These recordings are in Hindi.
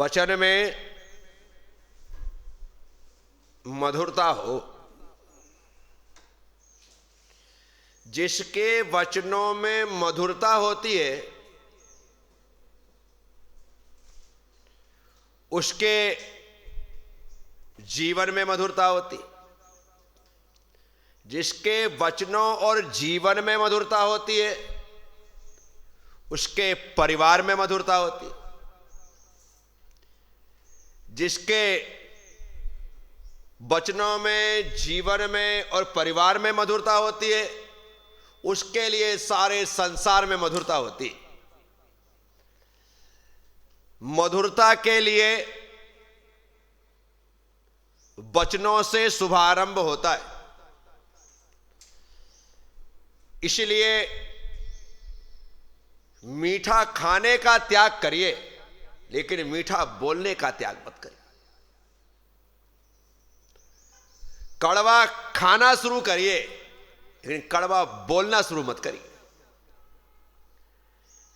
वचन में मधुरता हो, जिसके वचनों में मधुरता होती है उसके जीवन में मधुरता होती, जिसके वचनों और जीवन में मधुरता होती है उसके परिवार में मधुरता होती, जिसके वचनों में जीवन में और परिवार में मधुरता होती है उसके लिए सारे संसार में मधुरता होती। मधुरता के लिए वचनों से शुभारंभ होता है, इसलिए मीठा खाने का त्याग करिए लेकिन मीठा बोलने का त्याग मत करिए। कड़वा खाना शुरू करिए लेकिन कड़वा बोलना शुरू मत करिए,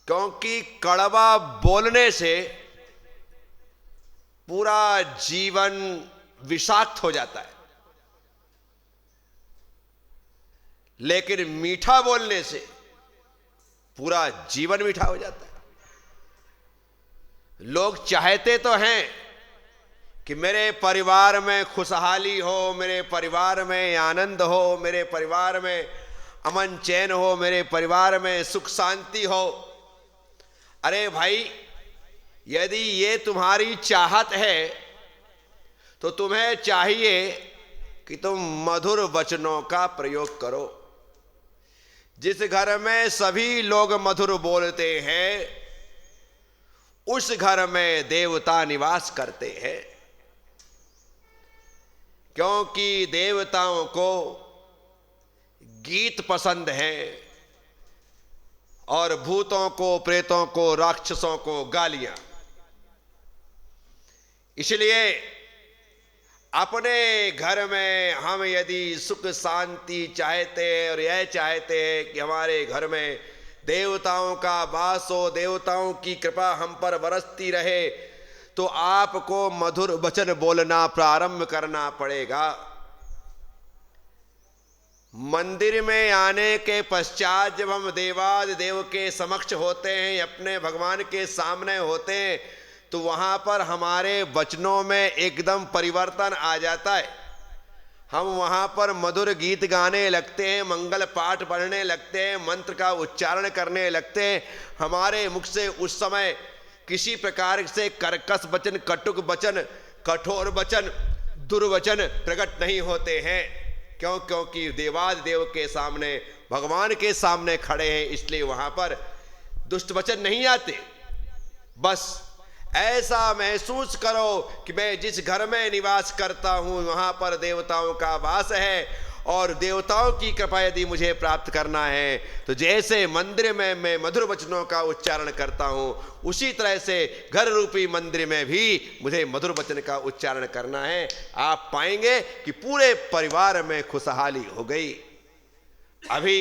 क्योंकि कड़वा बोलने से पूरा जीवन विषाक्त हो जाता है, लेकिन मीठा बोलने से पूरा जीवन मीठा हो जाता है। लोग चाहते तो हैं कि मेरे परिवार में खुशहाली हो, मेरे परिवार में आनंद हो, मेरे परिवार में अमन चैन हो, मेरे परिवार में सुख शांति हो। अरे भाई, यदि ये तुम्हारी चाहत है तो तुम्हें चाहिए कि तुम मधुर वचनों का प्रयोग करो। जिस घर में सभी लोग मधुर बोलते हैं उस घर में देवता निवास करते हैं, क्योंकि देवताओं को गीत पसंद है और भूतों को, प्रेतों को, राक्षसों को गालियां। इसलिए अपने घर में हम यदि सुख शांति चाहते हैं और यह चाहते हैं कि हमारे घर में देवताओं का वास हो, देवताओं की कृपा हम पर बरसती रहे, तो आपको मधुर वचन बोलना प्रारंभ करना पड़ेगा। मंदिर में आने के पश्चात जब हम देवाधिदेव के समक्ष होते हैं, अपने भगवान के सामने होते हैं, तो वहां पर हमारे वचनों में एकदम परिवर्तन आ जाता है। हम वहां पर मधुर गीत गाने लगते हैं, मंगल पाठ पढ़ने लगते हैं, मंत्र का उच्चारण करने लगते हैं। हमारे मुख से उस समय किसी प्रकार से कर्कश वचन, कटुक वचन, कठोर वचन, दुर्वचन प्रकट नहीं होते हैं। क्यों? क्योंकि देवाधिदेव के सामने, भगवान के सामने खड़े हैं, इसलिए वहां पर दुष्ट वचन नहीं आते। बस ऐसा महसूस करो कि मैं जिस घर में निवास करता हूं वहां पर देवताओं का वास है, और देवताओं की कृपा यदि मुझे प्राप्त करना है तो जैसे मंदिर में मैं मधुर वचनों का उच्चारण करता हूं, उसी तरह से घर रूपी मंदिर में भी मुझे मधुर वचन का उच्चारण करना है। आप पाएंगे कि पूरे परिवार में खुशहाली हो गई। अभी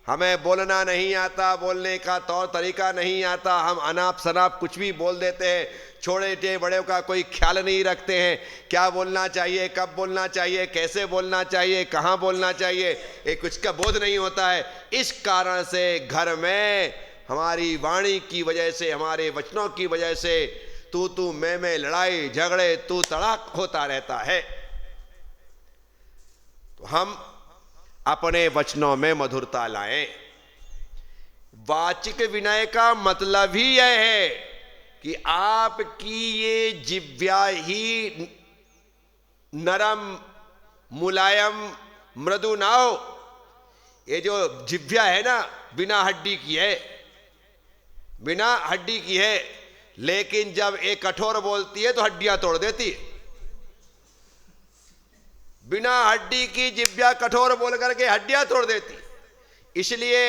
हमें बोलना नहीं आता, बोलने का तौर तरीका नहीं आता, हम अनाप शनाप कुछ भी बोल देते हैं, छोटे बड़े का कोई ख्याल नहीं रखते हैं। क्या बोलना चाहिए, कब बोलना चाहिए, कैसे बोलना चाहिए, कहाँ बोलना चाहिए, ये कुछ का बोध नहीं होता है। इस कारण से घर में हमारी वाणी की वजह से, हमारे वचनों की वजह से तू मैं लड़ाई झगड़े तू तड़ाक होता रहता है। तो हम अपने वचनों में मधुरता लाएं। वाचिक विनय का मतलब ही यह है कि आपकी ये जिह्वा ही नरम, मुलायम, मृदु ना हो। ये जो जिह्वा है ना, बिना हड्डी की है, बिना हड्डी की है, लेकिन जब एक कठोर बोलती है तो हड्डियां तोड़ देती है। बिना हड्डी की जिह्वा कठोर बोल करके हड्डियां तोड़ देती। इसलिए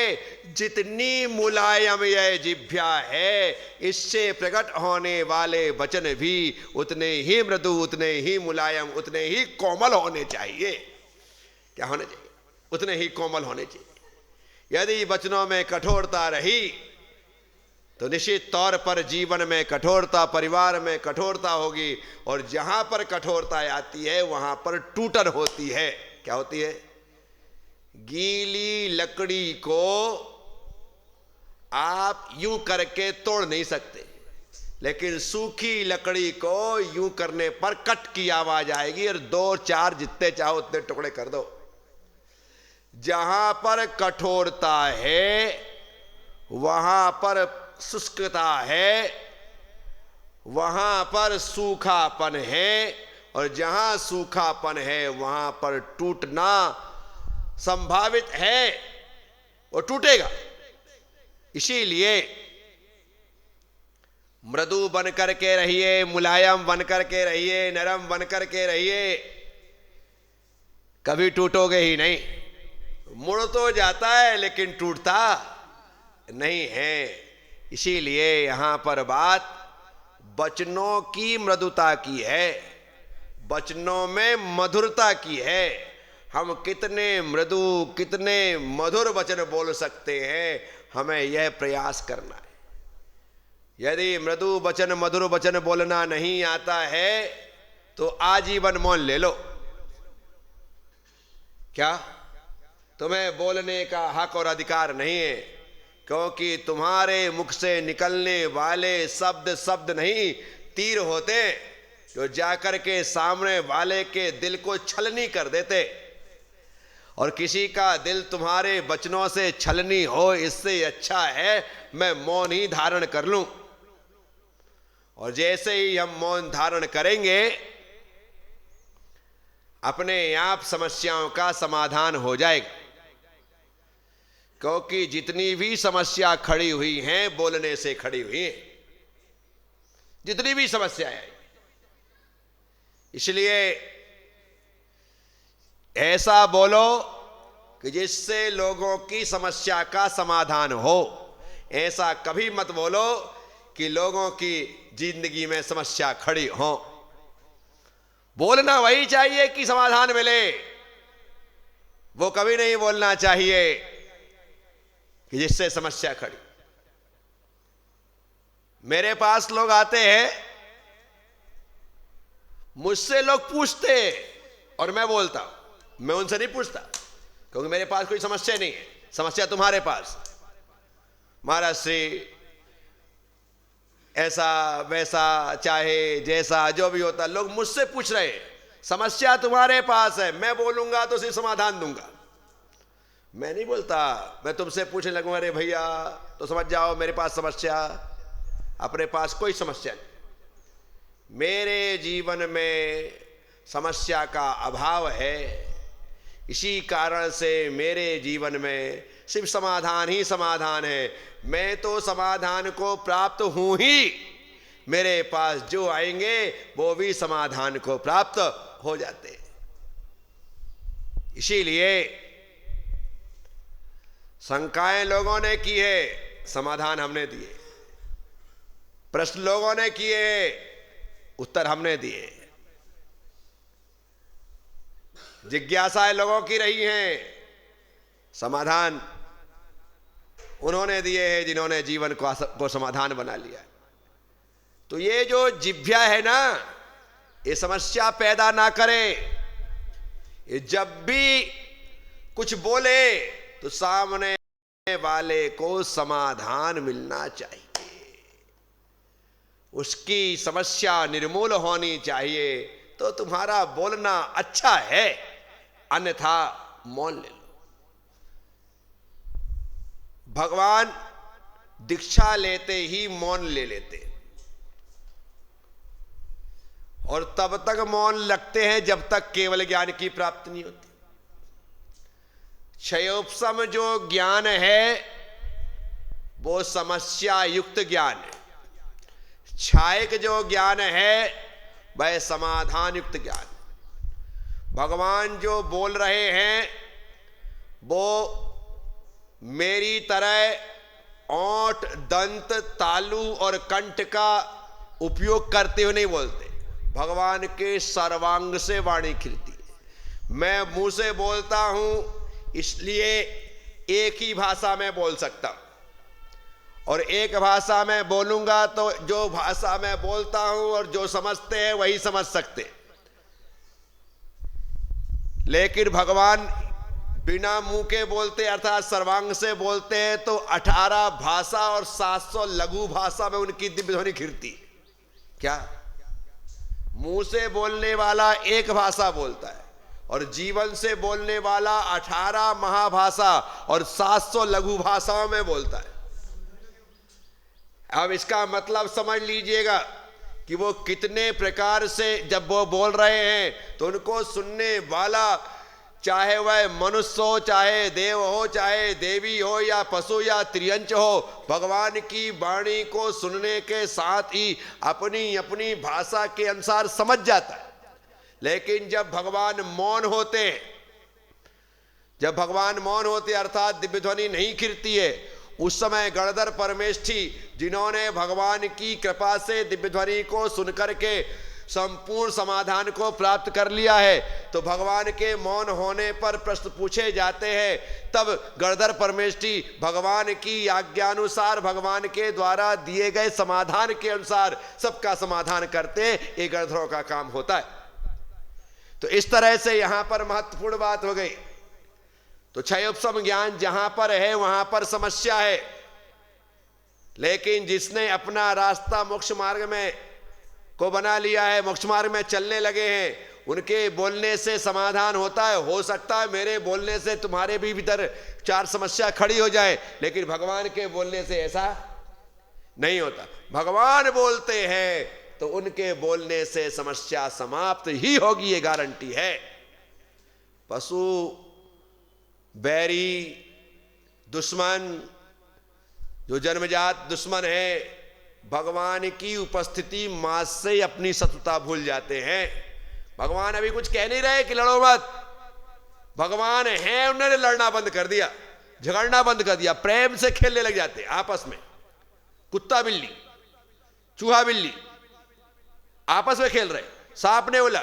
जितनी मुलायम यह जिह्वा है, इससे प्रकट होने वाले वचन भी उतने ही मृदु, उतने ही मुलायम, उतने ही कोमल होने चाहिए। क्या होने चाहिए? उतने ही कोमल होने चाहिए। यदि वचनों में कठोरता रही तो निश्चित तौर पर जीवन में कठोरता, परिवार में कठोरता होगी, और जहां पर कठोरता आती है वहां पर टूटन होती है। क्या होती है? गीली लकड़ी को आप यूं करके तोड़ नहीं सकते, लेकिन सूखी लकड़ी को यूं करने पर कट की आवाज आएगी, और 2-4 जितने चाहो उतने टुकड़े कर दो। जहां पर कठोरता है वहां पर शुष्कता है, वहां पर सूखापन है, और जहां सूखापन है वहां पर टूटना संभावित है, वो टूटेगा। इसीलिए मृदु बन करके रहिए, मुलायम बन करके रहिए, नरम बन करके रहिए, कभी टूटोगे ही नहीं। मुड़ तो जाता है लेकिन टूटता नहीं है। इसीलिए यहां पर बात वचनों की मृदुता की है, वचनों में मधुरता की है। हम कितने मृदु, कितने मधुर वचन बोल सकते हैं, हमें यह प्रयास करना है। यदि मृदु वचन, मधुर वचन बोलना नहीं आता है तो आजीवन मौन ले लो। क्या तुम्हें बोलने का हक और अधिकार नहीं है? क्योंकि तुम्हारे मुख से निकलने वाले शब्द नहीं, तीर होते जो जाकर के सामने वाले के दिल को छलनी कर देते। और किसी का दिल तुम्हारे वचनों से छलनी हो, इससे अच्छा है मैं मौन ही धारण कर लूं। और जैसे ही हम मौन धारण करेंगे, अपने आप समस्याओं का समाधान हो जाएगा। क्योंकि जितनी भी समस्या खड़ी हुई हैं, बोलने से खड़ी हुई हैं, जितनी भी समस्याएं हैं। इसलिए ऐसा बोलो कि जिससे लोगों की समस्या का समाधान हो। ऐसा कभी मत बोलो कि लोगों की जिंदगी में समस्या खड़ी हो। बोलना वही चाहिए कि समाधान मिले, वो कभी नहीं बोलना चाहिए कि जिससे समस्या खड़ी। मेरे पास लोग आते हैं, मुझसे लोग पूछते और मैं बोलता हूं। मैं उनसे नहीं पूछता, क्योंकि मेरे पास कोई समस्या नहीं है। समस्या तुम्हारे पास। महाराज श्री ऐसा वैसा, चाहे जैसा जो भी होता, लोग मुझसे पूछ रहे हैं। समस्या तुम्हारे पास है, मैं बोलूंगा तो सिर्फ समाधान दूंगा। मैं नहीं बोलता, मैं तुमसे पूछने लगूंगा, अरे भैया तो समझ जाओ मेरे पास समस्या। अपने पास कोई समस्या नहीं। मेरे जीवन में समस्या का अभाव है, इसी कारण से मेरे जीवन में सिर्फ समाधान ही समाधान है। मैं तो समाधान को प्राप्त हूं ही, मेरे पास जो आएंगे वो भी समाधान को प्राप्त हो जाते। इसीलिए शंकाएं लोगों ने की है, समाधान हमने दिए। प्रश्न लोगों ने किए, उत्तर हमने दिए। जिज्ञासाएं लोगों की रही हैं, समाधान उन्होंने दिए हैं जिन्होंने जीवन को समाधान बना लिया। तो ये जो जिभ्या है ना, ये समस्या पैदा ना करे। ये जब भी कुछ बोले तो सामने वाले को समाधान मिलना चाहिए, उसकी समस्या निर्मूल होनी चाहिए। तो तुम्हारा बोलना अच्छा है, अन्यथा मौन ले लो। भगवान दीक्षा लेते ही मौन ले लेते, और तब तक मौन लगते हैं जब तक केवल ज्ञान की प्राप्ति नहीं होती। क्षयोपशम जो ज्ञान है वो समस्या युक्त ज्ञान है। क्षायक जो ज्ञान है वह समाधान युक्त ज्ञान। भगवान जो बोल रहे हैं वो मेरी तरह ओंठ, दंत, तालु और कंठ का उपयोग करते हुए नहीं बोलते। भगवान के सर्वांग से वाणी खिलती है। मैं मुंह से बोलता हूं, इसलिए एक ही भाषा में बोल सकता हूं, और एक भाषा में बोलूंगा तो जो भाषा मैं बोलता हूं और जो समझते हैं वही समझ सकते, लेकिन भगवान बिना मुंह के बोलते अर्थात सर्वांग से बोलते हैं तो 18 भाषा और 700 लघु भाषा में उनकी दिव्य ध्वनि घिरती। क्या मुंह से बोलने वाला एक भाषा बोलता है और जीवन से बोलने वाला 18 महाभाषा और 700 लघु भाषाओं में बोलता है। अब इसका मतलब समझ लीजिएगा कि वो कितने प्रकार से जब वो बोल रहे हैं तो उनको सुनने वाला, चाहे वह मनुष्य हो, चाहे देव हो, चाहे देवी हो, या पशु या त्रियंच हो, भगवान की वाणी को सुनने के साथ ही अपनी अपनी भाषा के अनुसार समझ जाता है। लेकिन जब भगवान मौन होते, जब भगवान मौन होते अर्थात दिव्य ध्वनि नहीं खिरती है, उस समय गणधर परमेष्ठी जिन्होंने भगवान की कृपा से दिव्य ध्वनि को सुनकर के संपूर्ण समाधान को प्राप्त कर लिया है, तो भगवान के मौन होने पर प्रश्न पूछे जाते हैं, तब गणधर परमेष्ठी भगवान की आज्ञानुसार भगवान के द्वारा दिए गए समाधान के अनुसार सबका समाधान करते हैं। ये गणधरों का काम होता है। तो इस तरह से यहां पर महत्वपूर्ण बात हो गई। तो क्षयोपशम ज्ञान जहां पर है वहां पर समस्या है, लेकिन जिसने अपना रास्ता मोक्ष मार्ग में को बना लिया है, मोक्ष मार्ग में चलने लगे हैं, उनके बोलने से समाधान होता है। हो सकता है मेरे बोलने से तुम्हारे भी भीतर 4 समस्या खड़ी हो जाए, लेकिन भगवान के बोलने से ऐसा नहीं होता। भगवान बोलते हैं तो उनके बोलने से समस्या समाप्त ही होगी, ये गारंटी है। पशु, बैरी, दुश्मन, जो जन्मजात दुश्मन है, भगवान की उपस्थिति मास से अपनी शत्रुता भूल जाते हैं। भगवान अभी कुछ कह नहीं रहे कि लड़ो मत, भगवान है, उन्होंने लड़ना बंद कर दिया, झगड़ना बंद कर दिया, प्रेम से खेलने लग जाते आपस में। कुत्ता बिल्ली, चूहा बिल्ली आपस में खेल रहे, सांप ने बोला,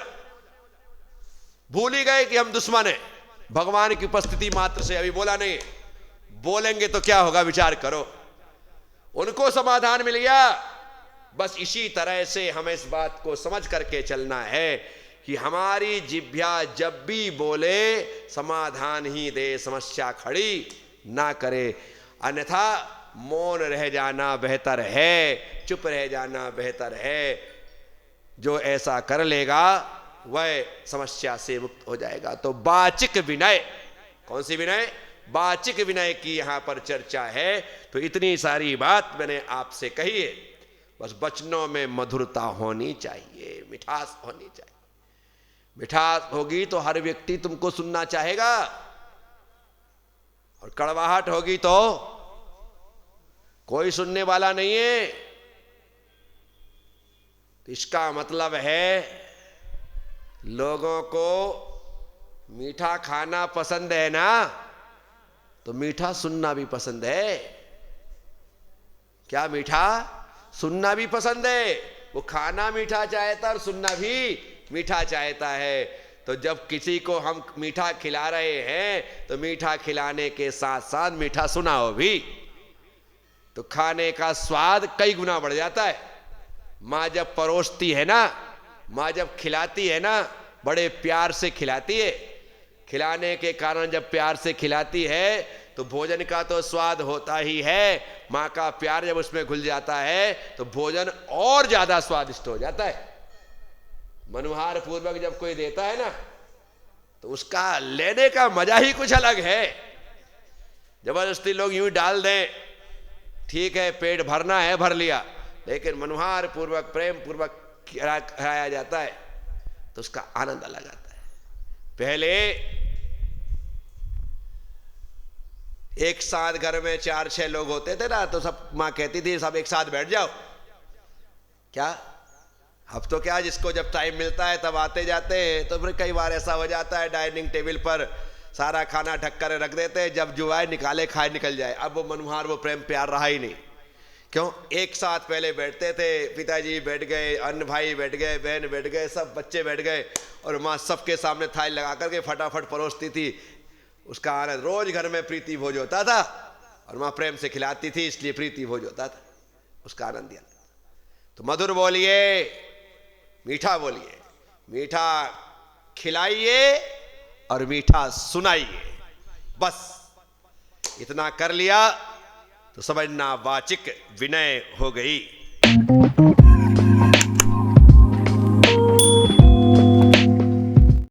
भूल ही गए कि हम दुश्मन हैं। भगवान की उपस्थिति मात्र से अभी बोला नहीं, बोलेंगे तो क्या होगा विचार करो। उनको समाधान मिल गया। बस इसी तरह से हमें इस बात को समझ करके चलना है कि हमारी जिह्वा जब भी बोले समाधान ही दे, समस्या खड़ी ना करे, अन्यथा मौन रह जाना बेहतर है, चुप रह जाना बेहतर है। जो ऐसा कर लेगा वह समस्या से मुक्त हो जाएगा। तो वाचिक विनय, कौन सी विनय? वाचिक विनय की यहां पर चर्चा है। तो इतनी सारी बात मैंने आपसे कही है। बस वचनों में मधुरता होनी चाहिए, मिठास होनी चाहिए। मिठास होगी तो हर व्यक्ति तुमको सुनना चाहेगा, और कड़वाहट होगी तो कोई सुनने वाला नहीं है। तो इसका मतलब है लोगों को मीठा खाना पसंद है ना, तो मीठा सुनना भी पसंद है। क्या मीठा सुनना भी पसंद है? वो खाना मीठा चाहता है और सुनना भी मीठा चाहता है। तो जब किसी को हम मीठा खिला रहे हैं तो मीठा खिलाने के साथ साथ मीठा सुनाओ भी, तो खाने का स्वाद कई गुना बढ़ जाता है। माँ जब परोसती है ना, माँ जब खिलाती है ना, बड़े प्यार से खिलाती है। खिलाने के कारण जब प्यार से खिलाती है तो भोजन का तो स्वाद होता ही है, माँ का प्यार जब उसमें घुल जाता है तो भोजन और ज्यादा स्वादिष्ट हो जाता है। मनुहार पूर्वक जब कोई देता है ना तो उसका लेने का मजा ही कुछ अलग है। जबरदस्ती लोग यूं डाल दें, ठीक है पेट भरना है भर लिया, लेकिन मनुहार पूर्वक प्रेम पूर्वक खिलाया जाता है तो उसका आनंद अलग आता है। पहले एक साथ घर में 4-6 लोग होते थे ना, तो सब माँ कहती थी सब एक साथ बैठ जाओ। क्या अब तो क्या, जिसको जब टाइम मिलता है तब आते जाते हैं। तो फिर कई बार ऐसा हो जाता है डाइनिंग टेबल पर सारा खाना ढक कर रख देते हैं, जब जो आए निकाले खाए निकल जाए। अब वो मनुहार वो प्रेम प्यार रहा ही नहीं। क्यों? एक साथ पहले बैठते थे, पिताजी बैठ गए, अन्य भाई बैठ गए, बहन बैठ गए, सब बच्चे बैठ गए, और माँ सबके सामने थाली लगा करके फटाफट परोसती थी। उसका आनंद, रोज घर में प्रीति भोज होता था। और माँ प्रेम से खिलाती थी, इसलिए प्रीति भोज होता था, उसका आनंद दिया। तो मधुर बोलिए, मीठा बोलिए, मीठा खिलाइए और मीठा सुनाइए, बस इतना कर लिया तो समझना वाचिक विनय हो गई।